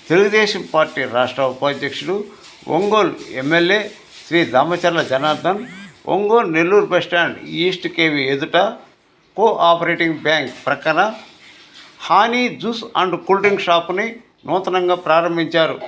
Telugu Desam party రాష్ట్ర ఉపాధ్యక్షుడు, Ongole MLA Shri Damacharla Janardhan Ongole Nellore bus stand east KV ఎదుట కోఆపరేటివ్ బ్యాంక్ ప్రక్కన honey juice and cool drink షాపుని నూతనంగా ప్రారంభించారు.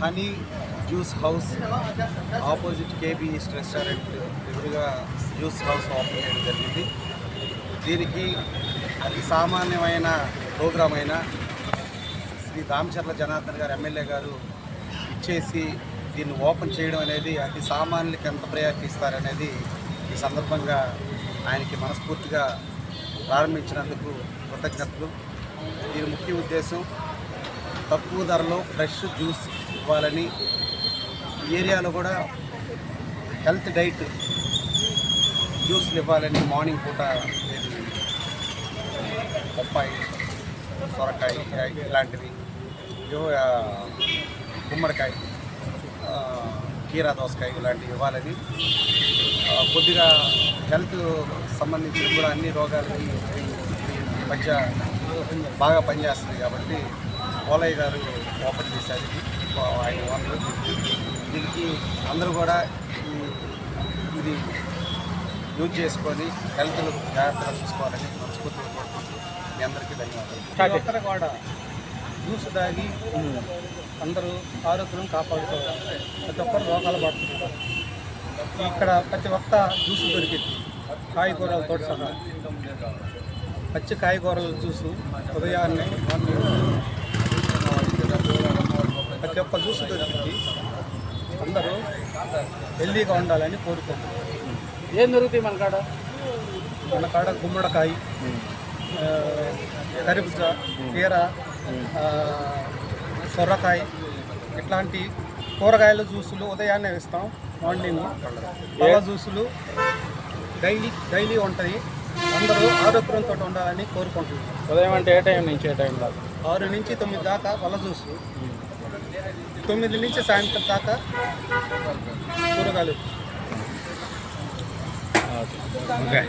Honey juice house opposite KB east restaurant ఎదురుగా జ్యూస్ హౌస్ ఓపెన్ చేయడం జరిగింది. దీనికి అతి సామాన్యమైన ప్రోగ్రాం అయిన శ్రీ దామచర్ల జనార్దన్ గారు ఎమ్మెల్యే గారు ఇచ్చేసి దీన్ని ఓపెన్ చేయడం అనేది అతి సామాన్యులకి ఎంత ప్రయారిటీ ఇస్తారనేది ఈ సందర్భంగా ఆయనకి మనస్ఫూర్తిగా ప్రారంభించినందుకు కృతజ్ఞతలు. దీని ముఖ్య ఉద్దేశం తక్కువ ధరలో ఫ్రెష్ జ్యూస్ ఇవ్వాలని ఈ ఏరియాలో కూడా హెల్త్ డైట్ జ్యూస్లు ఇవ్వాలని మార్నింగ్ పూట బొప్పాయి, సొరకాయ ఇలాంటివి, గుమ్మడికాయ, కీరా దోసకాయ ఇలాంటివి ఇవ్వాలని, కొద్దిగా హెల్త్ సంబంధించిన కూడా అన్ని రోగాలకి ఈ మధ్య బాగా పనిచేస్తుంది కాబట్టి పోలయ్య గారు ఓపెన్ చేశారు ఆయన వాళ్ళు. దీనికి అందరూ కూడా ఇది యూజ్ చేసుకొని హెల్త్ జాగ్రత్తగా చూసుకోవాలని మనస్ఫూర్తిగా కోరుకుంటూ మీ అందరికీ ధన్యవాదాలు. ఒక్కరు కూడా జ్యూస్ తాగి అందరూ ఆరోగ్యం కాపాడుకోవాలి. ప్రతి ఒక్కరు రోగాలు పడుతుంటారు. ఇక్కడ ప్రతి ఒక్క జ్యూస్ దొరికింది, కాయగూరలతో సహా. పచ్చి కాయగూరల జ్యూసు ఉదయాన్నే ప్రతి ఒక్క జ్యూస్ దొరికింది. అందరూ హెల్దీగా ఉండాలని కోరుకుంటున్నారు. ఏం దొరుకుతాయి మన కాడ గుమ్మడికాయ, కరిబూజా, కీర, సొరకాయ ఇట్లాంటి కూరగాయల జ్యూసులు ఉదయాన్నే ఇస్తాం. మార్నింగ్ పళ్ళ జ్యూసులు డైలీ ఉంటాయి. అందరూ ఆరోగ్యంతో ఉండాలని కోరుకుంటున్నాం. ఉదయం అంటే ఏ టైం నుంచి ఏ టైం దాకా? 6 నుంచి 9 దాకా పళ్ళ జ్యూసు, 9 నుంచి సాయంత్రం దాకా కూరగాయలు. ఓకే.